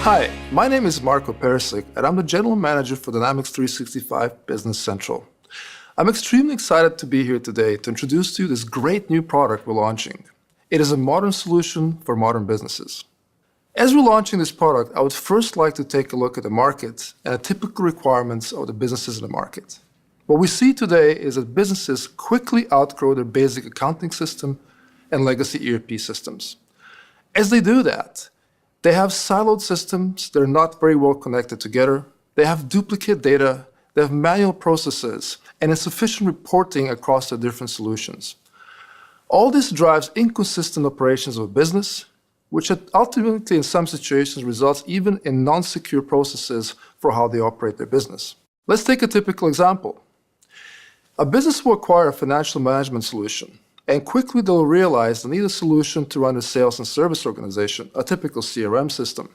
Hi, my name is Marko Perisic, and I'm the General Manager for Dynamics 365 Business Central. I'm extremely excited to be here today to introduce to you this great new product we're launching. It is a modern solution for modern businesses. As we're launching this product, I would first like to take a look at the market and the typical requirements of the businesses in the market. What we see today is that businesses quickly outgrow their basic accounting system and legacy ERP systems. As they do that, they have siloed systems that are not very well connected together. They have duplicate data, they have manual processes, and insufficient reporting across the different solutions. All this drives inconsistent operations of a business, which ultimately in some situations results even in non-secure processes for how they operate their business. Let's take a typical example. A business will acquire a financial management solution, and quickly they'll realize they need a solution to run a sales and service organization, a typical CRM system.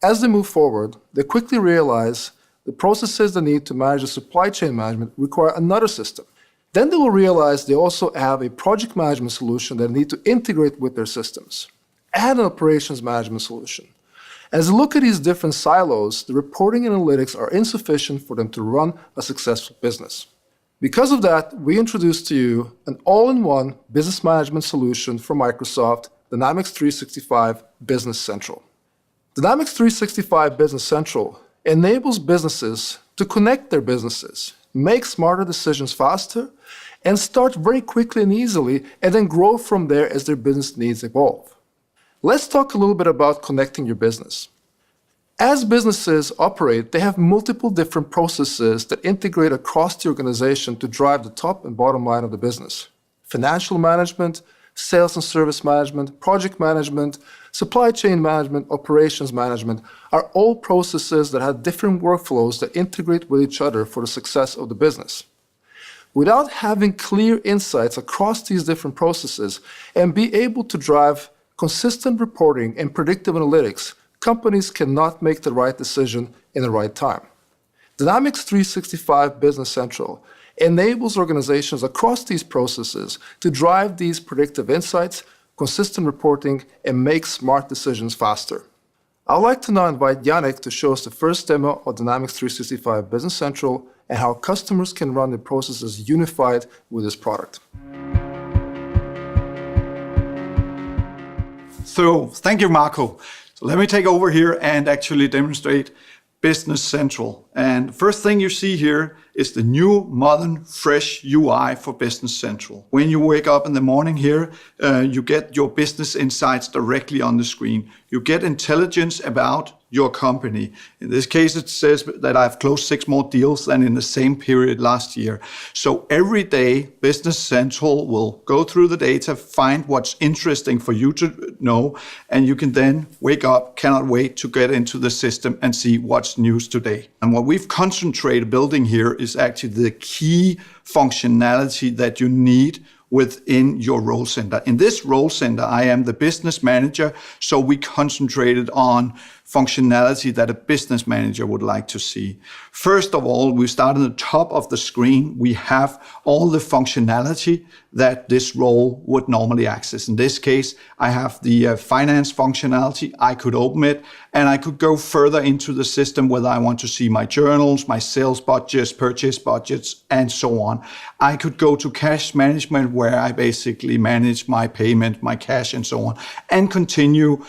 As they move forward, they quickly realize the processes they need to manage the supply chain management require another system. Then they will realize they also have a project management solution that they need to integrate with their systems, and an operations management solution. As they look at these different silos, the reporting and analytics are insufficient for them to run a successful business. Because of that, we introduce to you an all-in-one business management solution from Microsoft, Dynamics 365 Business Central. Dynamics 365 Business Central enables businesses to connect their businesses, make smarter decisions faster, and start very quickly and easily, and then grow from there as their business needs evolve. Let's talk a little bit about connecting your business. As businesses operate, they have multiple different processes that integrate across the organization to drive the top and bottom line of the business. Financial management, sales and service management, project management, supply chain management, operations management are all processes that have different workflows that integrate with each other for the success of the business. Without having clear insights across these different processes and be able to drive consistent reporting and predictive analytics, companies cannot make the right decision in the right time. Dynamics 365 Business Central enables organizations across these processes to drive these predictive insights, consistent reporting, and make smart decisions faster. I'd like to now invite Jannik to show us the first demo of Dynamics 365 Business Central and how customers can run their processes unified with this product. So, thank you, Marko. Let me take over here and actually demonstrate Business Central. And first thing you see here is the new, modern, fresh UI for Business Central. When you wake up in the morning here, you get your business insights directly on the screen. You get intelligence about your company. In this case, it says that I've closed 6 more deals than in the same period last year. So every day, Business Central will go through the data, find what's interesting for you to know, and you can then wake up, cannot wait to get into the system and see what's news today. And what we've concentrated building here is actually the key functionality that you need within your role center. In this role center, I am the business manager, so we concentrated on functionality that a business manager would like to see. First of all, we start at the top of the screen. We have all the functionality that this role would normally access. In this case, I have the finance functionality. I could open it and I could go further into the system whether I want to see my journals, my sales budgets, purchase budgets, and so on. I could go to cash management where I basically manage my payment, my cash, and so on, and continue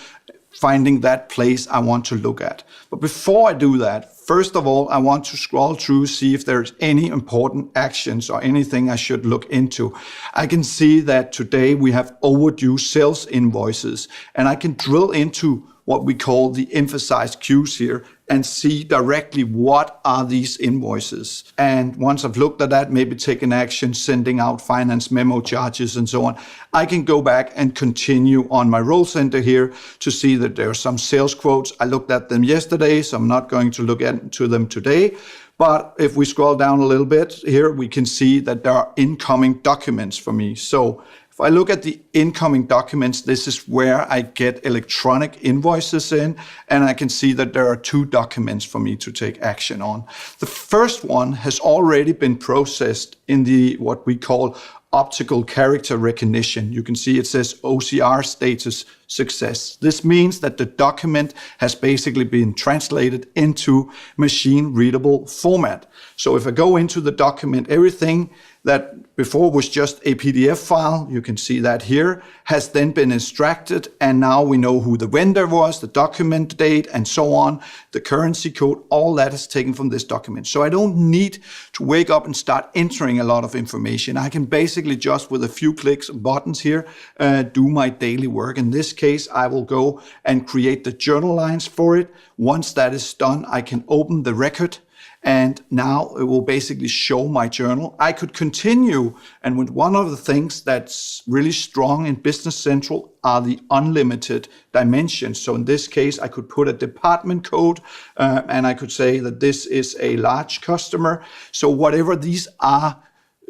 finding that place I want to look at. But before I do that, first of all, I want to scroll through, see if there's any important actions or anything I should look into. I can see that today we have overdue sales invoices, and I can drill into what we call the emphasized queues here and see directly what are these invoices. And once I've looked at that, maybe take an action, sending out finance memo charges and so on, I can go back and continue on my role center here to see that there are some sales quotes. I looked at them yesterday, so I'm not going to look into them today. But if we scroll down a little bit here, we can see that there are incoming documents for me. So if I look at the incoming documents, this is where I get electronic invoices in, and I can see that there are 2 documents for me to take action on. The first one has already been processed in the what we call optical character recognition. You can see it says OCR status success. This means that the document has basically been translated into machine-readable format. So if I go into the document, everything that before was just a PDF file, you can see that here, has then been extracted, and now we know who the vendor was, the document date, and so on, the currency code, all that is taken from this document. So I don't need to wake up and start entering a lot of information. I can basically just with a few clicks and buttons here, do my daily work. In this case, I will go and create the journal lines for it. Once that is done, I can open the record, and now it will basically show my journal. I could continue, and with one of the things that's really strong in Business Central are the unlimited dimensions. So in this case, I could put a department code, and I could say that this is a large customer. So whatever these are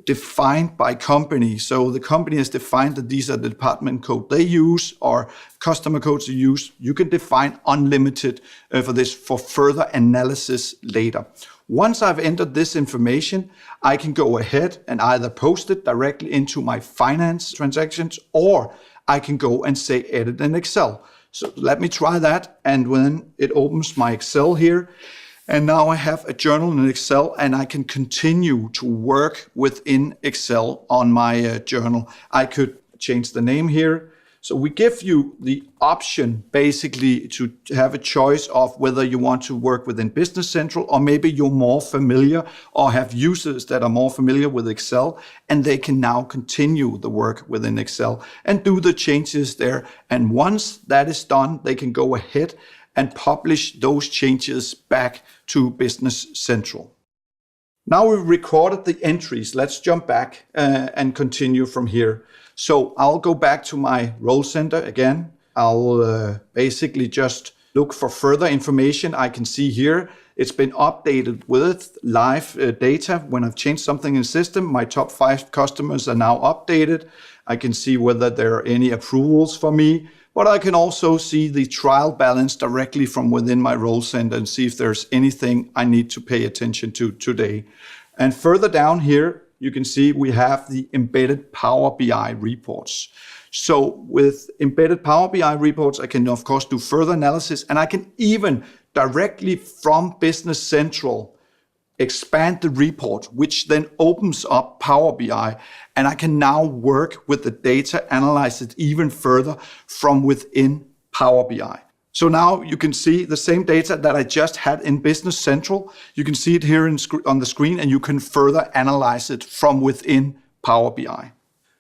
defined by company. So the company has defined that these are the department code they use or customer codes they use. You can define unlimited for this for further analysis later. Once I've entered this information, I can go ahead and either post it directly into my finance transactions, or I can go and say edit in Excel. So let me try that. And when it opens my Excel here, and now I have a journal in Excel, and I can continue to work within Excel on my journal. I could change the name here. So we give you the option basically to have a choice of whether you want to work within Business Central, or maybe you're more familiar or have users that are more familiar with Excel, and they can now continue the work within Excel and do the changes there. And once that is done, they can go ahead and publish those changes back to Business Central. Now we've recorded the entries. Let's jump back and continue from here. So I'll go back to my role center again. I'll basically just look for further information. I can see here it's been updated with live data. When I've changed something in the system, my top 5 customers are now updated. I can see whether there are any approvals for me. But I can also see the trial balance directly from within my role center and see if there's anything I need to pay attention to today. And further down here, you can see we have the embedded Power BI reports. So with embedded Power BI reports, I can of course do further analysis, and I can even directly from Business Central expand the report, which then opens up Power BI, and I can now work with the data, analyze it even further from within Power BI. So now you can see the same data that I just had in Business Central. You can see it here on the screen, and you can further analyze it from within Power BI.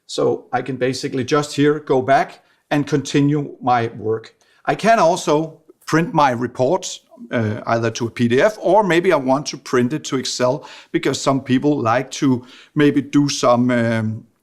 So I can basically just here go back and continue my work. I can also print my reports either to a PDF, or maybe I want to print it to Excel, because some people like to maybe do some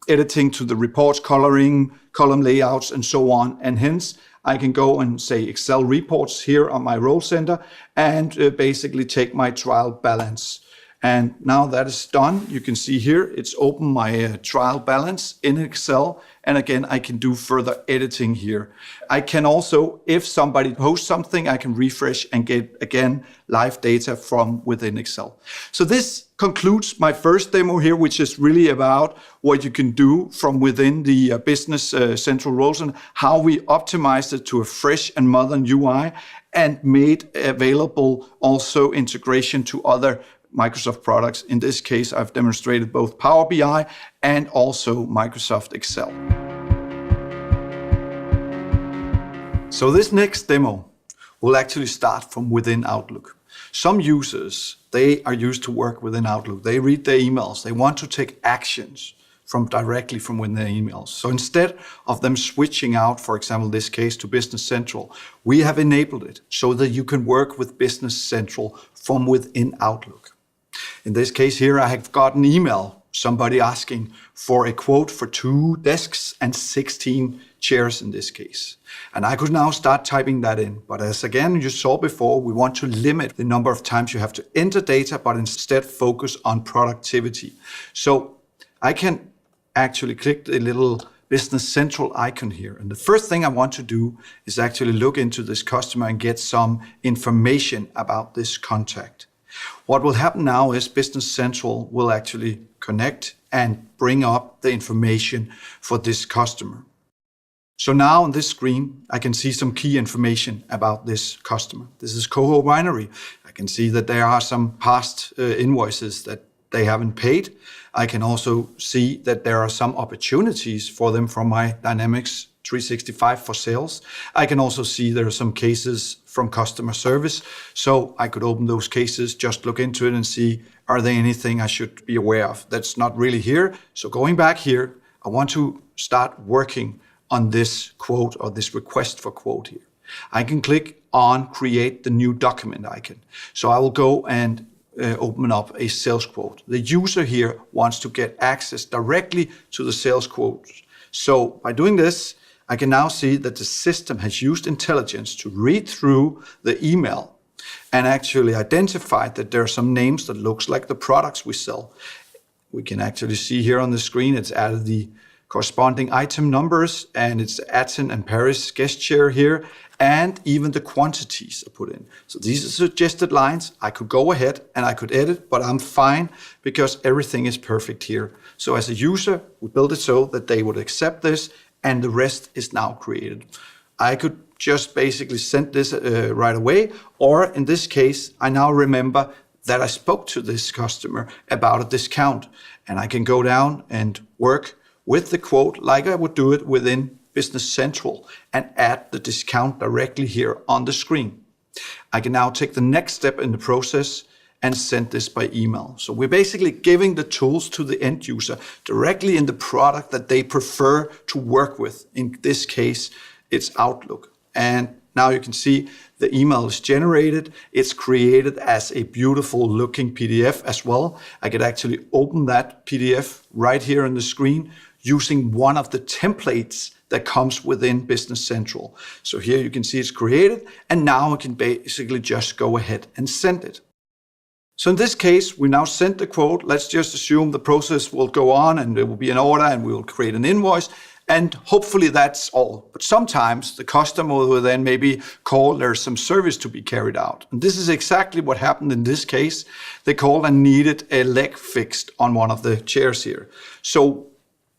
editing to the reports, coloring, column layouts, and so on. And hence, I can go and say Excel reports here on my role center and basically take my trial balance. And now that is done, you can see here, it's open my trial balance in Excel. And again, I can do further editing here. I can also, if somebody posts something, I can refresh and get, again, live data from within Excel. So this concludes my first demo here, which is really about what you can do from within the Business Central roles and how we optimized it to a fresh and modern UI and made available also integration to other Microsoft products. In this case, I've demonstrated both Power BI and also Microsoft Excel. So this next demo will actually start from within Outlook. Some users, they are used to work within Outlook. They read their emails. They want to take actions directly from within their emails. So instead of them switching out, for example, in this case to Business Central, we have enabled it so that you can work with Business Central from within Outlook. In this case here, I have got an email, somebody asking for a quote for 2 desks and 16 chairs in this case. And I could now start typing that in. But as again, you saw before, we want to limit the number of times you have to enter data, but instead focus on productivity. So I can actually click the little Business Central icon here. And the first thing I want to do is actually look into this customer and get some information about this contact. What will happen now is Business Central will actually connect and bring up the information for this customer. So now on this screen, I can see some key information about this customer. This is Coho Winery. I can see that there are some past invoices that they haven't paid. I can also see that there are some opportunities for them from my Dynamics 365 for sales. I can also see there are some cases from customer service. So I could open those cases, just look into it and see, are there anything I should be aware of? That's not really here. So going back here, I want to start working on this quote or this request for quote here. I can click on create the new document icon. So I will go and open up a sales quote. The user here wants to get access directly to the sales quotes. So by doing this, I can now see that the system has used intelligence to read through the email and actually identified that there are some names that looks like the products we sell. We can actually see here on the screen, it's added the corresponding item numbers, and it's Andersen and Perisic guest share here, and even the quantities are put in. So these are suggested lines. I could go ahead and I could edit, but I'm fine because everything is perfect here. So as a user, we build it so that they would accept this, and the rest is now created. I could just basically send this right away, or in this case, I now remember that I spoke to this customer about a discount, and I can go down and work with the quote like I would do it within Business Central and add the discount directly here on the screen. I can now take the next step in the process and send this by email. So we're basically giving the tools to the end user directly in the product that they prefer to work with. In this case, it's Outlook. And now you can see the email is generated. It's created as a beautiful looking PDF as well. I could actually open that PDF right here on the screen using one of the templates that comes within Business Central. So here you can see it's created, and now I can basically just go ahead and send it. So in this case, we now sent the quote. Let's just assume the process will go on and there will be an order and we will create an invoice. And hopefully that's all. But sometimes the customer will then maybe call, there's some service to be carried out. And this is exactly what happened in this case. They called and needed a leg fixed on one of the chairs here. So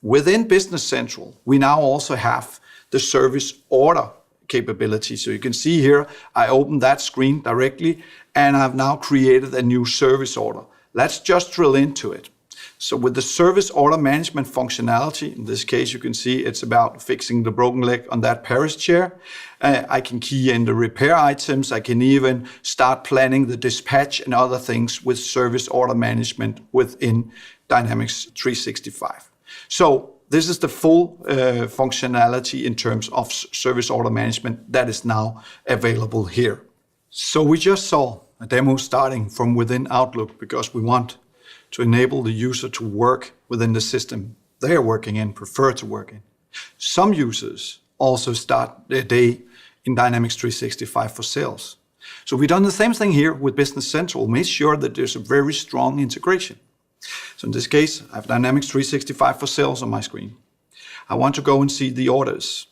within Business Central, we now also have the service order capability. So you can see here, I opened that screen directly and I've now created a new service order. Let's just drill into it. So with the service order management functionality, in this case, you can see it's about fixing the broken leg on that Paris chair. I can key in the repair items. I can even start planning the dispatch and other things with service order management within Dynamics 365. So this is the full functionality in terms of service order management that is now available here. So we just saw a demo starting from within Outlook because we want to enable the user to work within the system they are working in, prefer to work in. Some users also start their day in Dynamics 365 for sales. So we've done the same thing here with Business Central, made sure that there's a very strong integration. So in this case, I have Dynamics 365 for sales on my screen. I want to go and see the orders.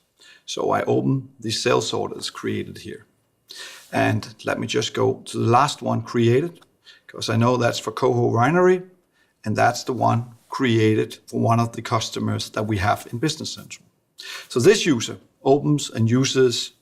So I open the sales orders created here. And let me just go to the last one created, because I know that's for Coho Winery, and that's the one created for one of the customers that we have in Business Central. So this user opens and uses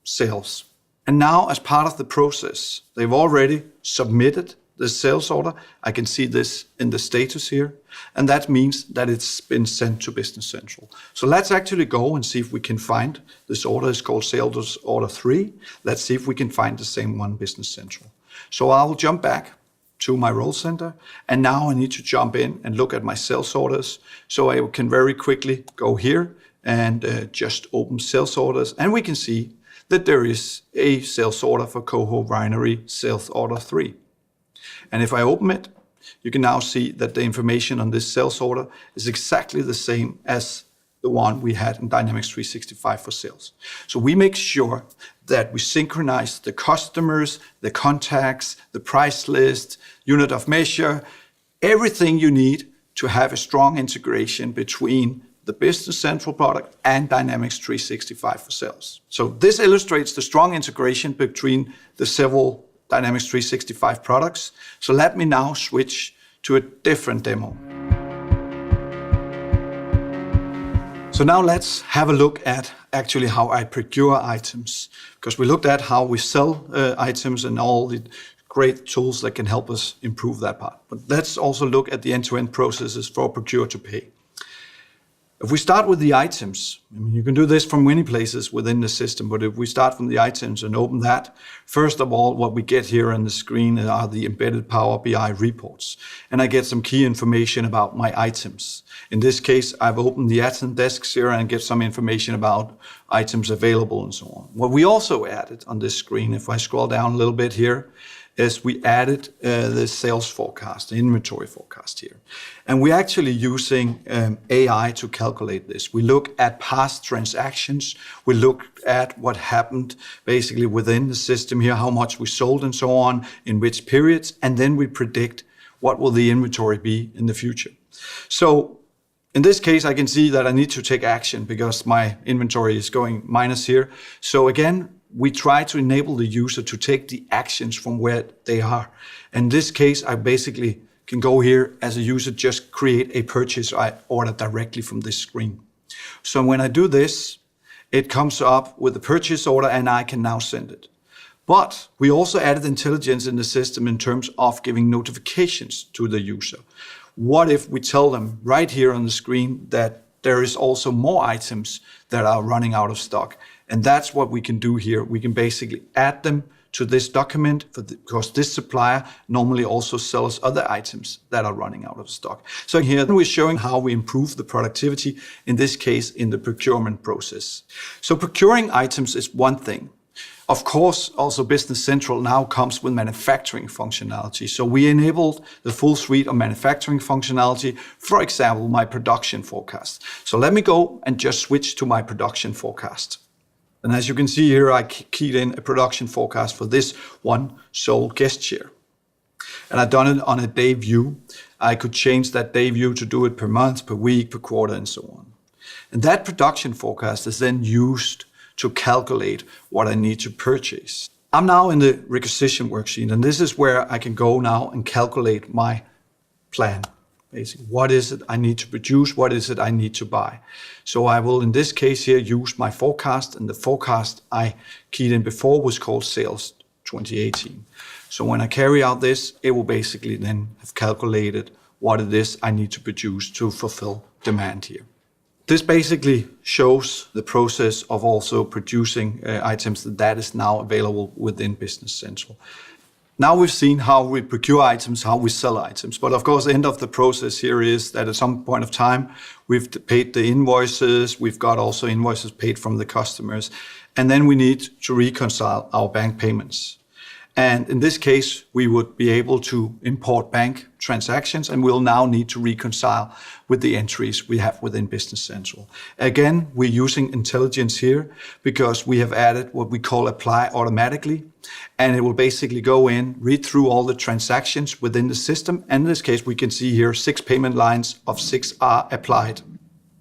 sales. And now as part of the process, they've already submitted the sales order. I can see this in the status here, and that means that it's been sent to Business Central. So let's actually go and see if we can find this order. Is called sales order 3. Let's see if we can find the same one Business Central. So I'll jump back to my role center, and now I need to jump in and look at my sales orders. So I can very quickly go here and just open sales orders, and we can see that there is a sales order for Coho Winery, sales order 3. And if I open it, you can now see that the information on this sales order is exactly the same as the one we had in Dynamics 365 for sales. So we make sure that we synchronize the customers, the contacts, the price list, unit of measure, everything you need to have a strong integration between the Business Central product and Dynamics 365 for sales. So this illustrates the strong integration between the several Dynamics 365 products. So let me now switch to a different demo. So now let's have a look at actually how I procure items, because we looked at how we sell items and all the great tools that can help us improve that part. But let's also look at the end-to-end processes for procure to pay. If we start with the items, I mean, you can do this from many places within the system, but if we start from the items and open that, first of all, what we get here on the screen are the embedded Power BI reports. And I get some key information about my items. In this case, I've opened the Andersen desks here and get some information about items available and so on. What we also added on this screen, if I scroll down a little bit here, is we added the sales forecast, the inventory forecast here. And we're actually using AI to calculate this. We look at past transactions. We look at what happened basically within the system here, how much we sold and so on, in which periods, and then we predict what will the inventory be in the future. So in this case, I can see that I need to take action because my inventory is going minus here. So again, we try to enable the user to take the actions from where they are. In this case, I basically can go here as a user, just create a purchase order directly from this screen. So when I do this, it comes up with the purchase order and I can now send it. But we also added intelligence in the system in terms of giving notifications to the user. What if we tell them right here on the screen that there is also more items that are running out of stock? And that's what we can do here. We can basically add them to this document because this supplier normally also sells other items that are running out of stock. So here we're showing how we improve the productivity, in this case, in the procurement process. So procuring items is one thing. Of course, also Business Central now comes with manufacturing functionality. So we enabled the full suite of manufacturing functionality, for example, my production forecast. So let me go and just switch to my production forecast. And as you can see here, I keyed in a production forecast for this one sold guest chair. And I've done it on a day view. I could change that day view to do it per month, per week, per quarter, and so on. And that production forecast is then used to calculate what I need to purchase. I'm now in the requisition worksheet, and this is where I can go now and calculate my plan. Basically, what is it I need to produce? What is it I need to buy? So I will, in this case here, use my forecast, and the forecast I keyed in before was called Sales 2018. So when I carry out this, it will basically then have calculated what it is I need to produce to fulfill demand here. This basically shows the process of also producing items that is now available within Business Central. Now we've seen how we procure items, how we sell items. But of course, the end of the process here is that at some point of time, we've paid the invoices. We've got also invoices paid from the customers. And then we need to reconcile our bank payments. And in this case, we would be able to import bank transactions, and we'll now need to reconcile with the entries we have within Business Central. Again, we're using intelligence here because we have added what we call apply automatically, and it will basically go in, read through all the transactions within the system. And in this case, we can see here 6 payment lines of 6 are applied.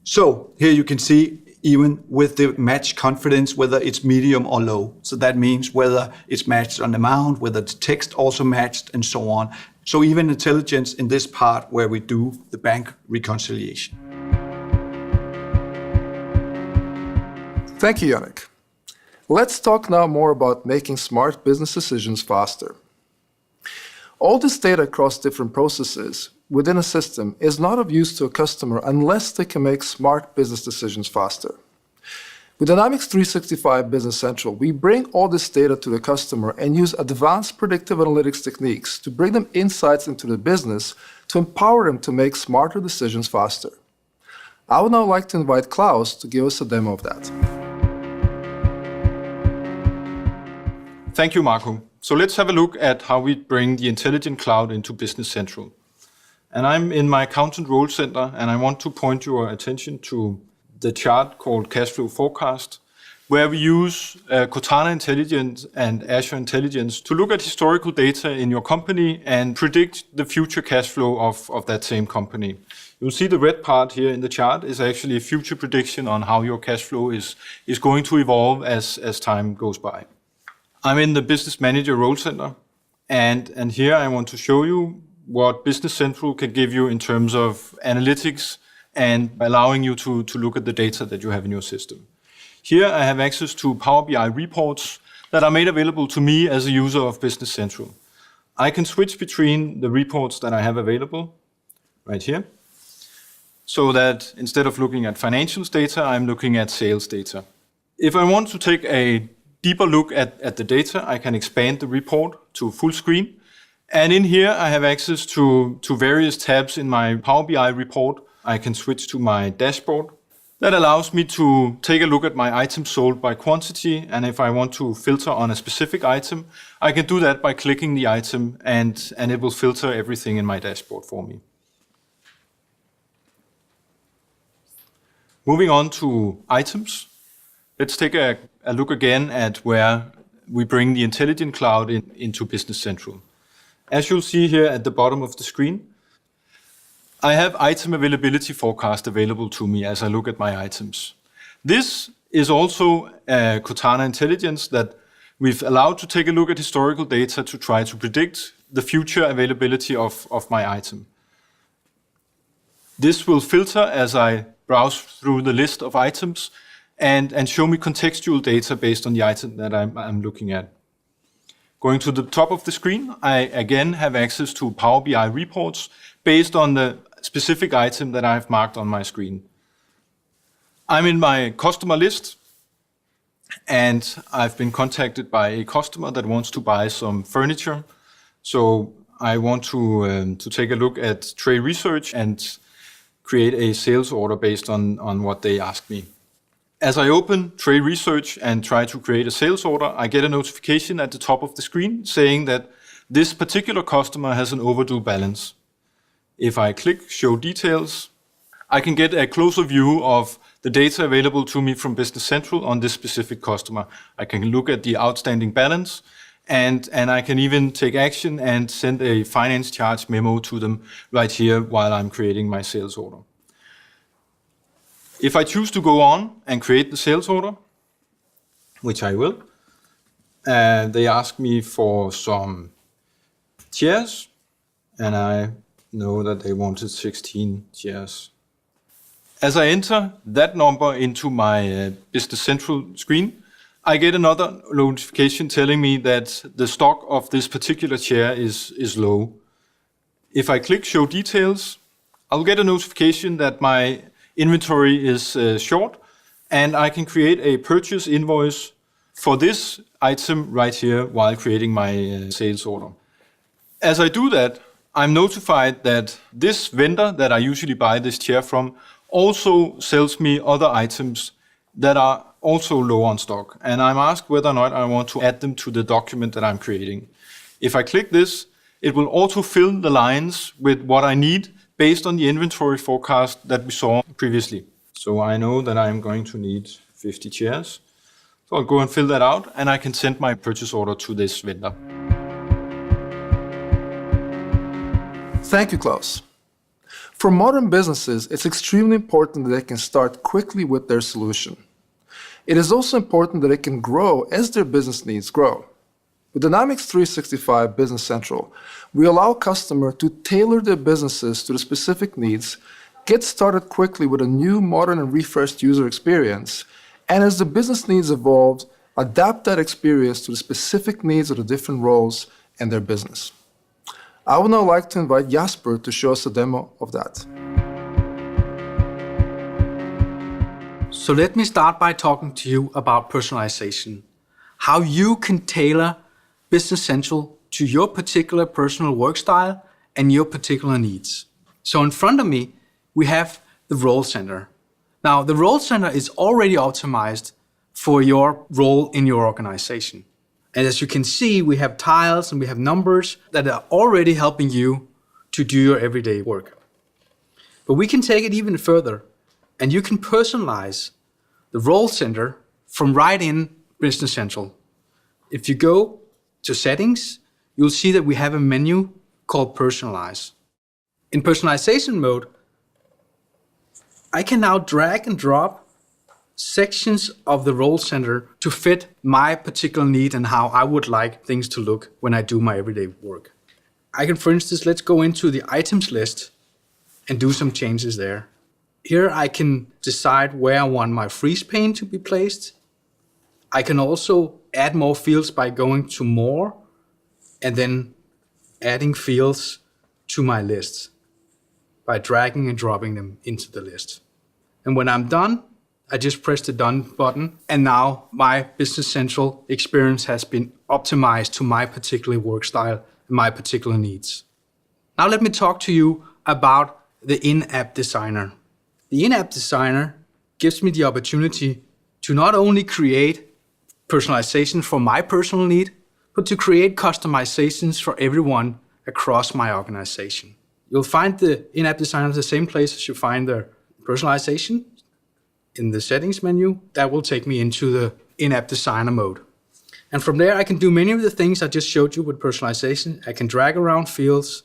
So here you can see even with the match confidence, whether it's medium or low. So that means whether it's matched on amount, whether the text also matched, and so on. So even intelligence in this part where we do the bank reconciliation. Thank you, Jannik. Let's talk now more about making smart business decisions faster. All this data across different processes within a system is not of use to a customer unless they can make smart business decisions faster. With Dynamics 365 Business Central, we bring all this data to the customer and use advanced predictive analytics techniques to bring them insights into the business to empower them to make smarter decisions faster. I would now like to invite Claus to give us a demo of that. Thank you, Marko. So let's have a look at how we bring the intelligent cloud into Business Central. And I'm in my accountant role center, and I want to point your attention to the chart called Cash Flow Forecast, where we use Cortana Intelligence and Azure Intelligence to look at historical data in your company and predict the future cash flow of that same company. You'll see the red part here in the chart is actually a future prediction on how your cash flow is going to evolve as time goes by. I'm in the Business Manager role center, and here I want to show you what Business Central can give you in terms of analytics and allowing you to look at the data that you have in your system. Here I have access to Power BI reports that are made available to me as a user of Business Central. I can switch between the reports that I have available right here, so that instead of looking at financials data, I'm looking at sales data. If I want to take a deeper look at the data, I can expand the report to full screen. And in here, I have access to various tabs in my Power BI report. I can switch to my dashboard. That allows me to take a look at my items sold by quantity. And if I want to filter on a specific item, I can do that by clicking the item and it will filter everything in my dashboard for me. Moving on to items, let's take a look again at where we bring the Intelligent Cloud into Business Central. As you'll see here at the bottom of the screen, I have item availability forecast available to me as I look at my items. This is also a Cortana intelligence that we've allowed to take a look at historical data to try to predict the future availability of my item. This will filter as I browse through the list of items and show me contextual data based on the item that I'm looking at. Going to the top of the screen, I again have access to Power BI reports based on the specific item that I've marked on my screen. I'm in my customer list, and I've been contacted by a customer that wants to buy some furniture. So I want to take a look at Tray Research and create a sales order based on what they asked me. As I open Tray Research and try to create a sales order, I get a notification at the top of the screen saying that this particular customer has an overdue balance. If I click Show Details, I can get a closer view of the data available to me from Business Central on this specific customer. I can look at the outstanding balance, and I can even take action and send a finance charge memo to them right here while I'm creating my sales order. If I choose to go on and create the sales order, which I will, they ask me for some chairs, and I know that they wanted 16 chairs. As I enter that number into my Business Central screen, I get another notification telling me that the stock of this particular chair is low. If I click Show Details, I'll get a notification that my inventory is short, and I can create a purchase invoice for this item right here while creating my sales order. As I do that, I'm notified that this vendor that I usually buy this chair from also sells me other items that are also low on stock, and I'm asked whether or not I want to add them to the document that I'm creating. If I click this, it will autofill the lines with what I need based on the inventory forecast that we saw previously. So I know that I'm going to need 50 chairs. So I'll go and fill that out, and I can send my purchase order to this vendor. Thank you, Claus. For modern businesses, it's extremely important that they can start quickly with their solution. It is also important that they can grow as their business needs grow. With Dynamics 365 Business Central, we allow customers to tailor their businesses to the specific needs, get started quickly with a new, modern, and refreshed user experience, and as the business needs evolve, adapt that experience to the specific needs of the different roles in their business. I would now like to invite Jasper to show us a demo of that. So let me start by talking to you about personalization. How you can tailor Business Central to your particular personal work style and your particular needs. So in front of me, we have the role center. Now, the role center is already optimized for your role in your organization. And as you can see, we have tiles and we have numbers that are already helping you to do your everyday work. But we can take it even further, and you can personalize the role center from right in Business Central. If you go to Settings, you'll see that we have a menu called Personalize. In personalization mode, I can now drag and drop sections of the role center to fit my particular need and how I would like things to look when I do my everyday work. I can, for instance, let's go into the items list and do some changes there. Here I can decide where I want my freeze pane to be placed. I can also add more fields by going to more and then adding fields to my list by dragging and dropping them into the list. And when I'm done, I just press the done button, and now my Business Central experience has been optimized to my particular work style and my particular needs. Now let me talk to you about the in-app designer. The in-app designer gives me the opportunity to not only create personalization for my personal need, but to create customizations for everyone across my organization. You'll find the in-app designer the same place as you find the personalization in the settings menu. That will take me into the in-app designer mode. And from there, I can do many of the things I just showed you with personalization. I can drag around fields,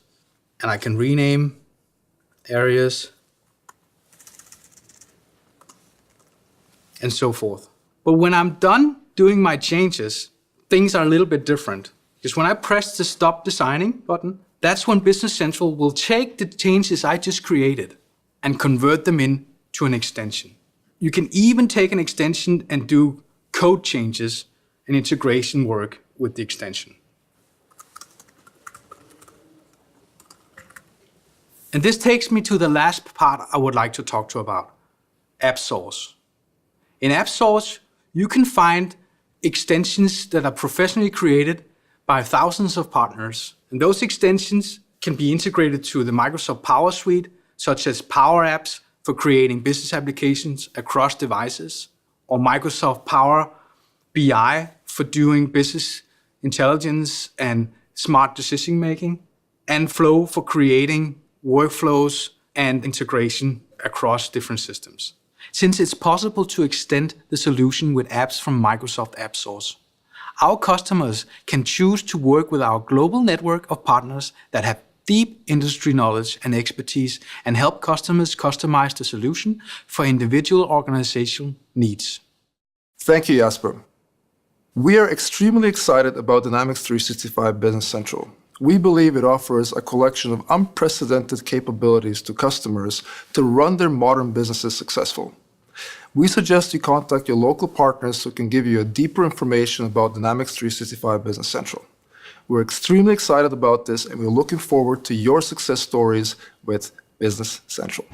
and I can rename areas, and so forth. But when I'm done doing my changes, things are a little bit different. Because when I press the Stop Designing button, that's when Business Central will take the changes I just created and convert them into an extension. You can even take an extension and do code changes and integration work with the extension. And this takes me to the last part I would like to talk to you about, App Source. In App Source, you can find extensions that are professionally created by thousands of partners. And those extensions can be integrated to the Microsoft Power Suite, such as Power Apps for creating business applications across devices, or Microsoft Power BI for doing business intelligence and smart decision making, and Flow for creating workflows and integration across different systems. Since it's possible to extend the solution with apps from Microsoft App Source, our customers can choose to work with our global network of partners that have deep industry knowledge and expertise and help customers customize the solution for individual organizational needs. Thank you, Jasper. We are extremely excited about Dynamics 365 Business Central. We believe it offers a collection of unprecedented capabilities to customers to run their modern businesses successful. We suggest you contact your local partners who can give you a deeper information about Dynamics 365 Business Central. We're extremely excited about this, and we're looking forward to your success stories with Business Central.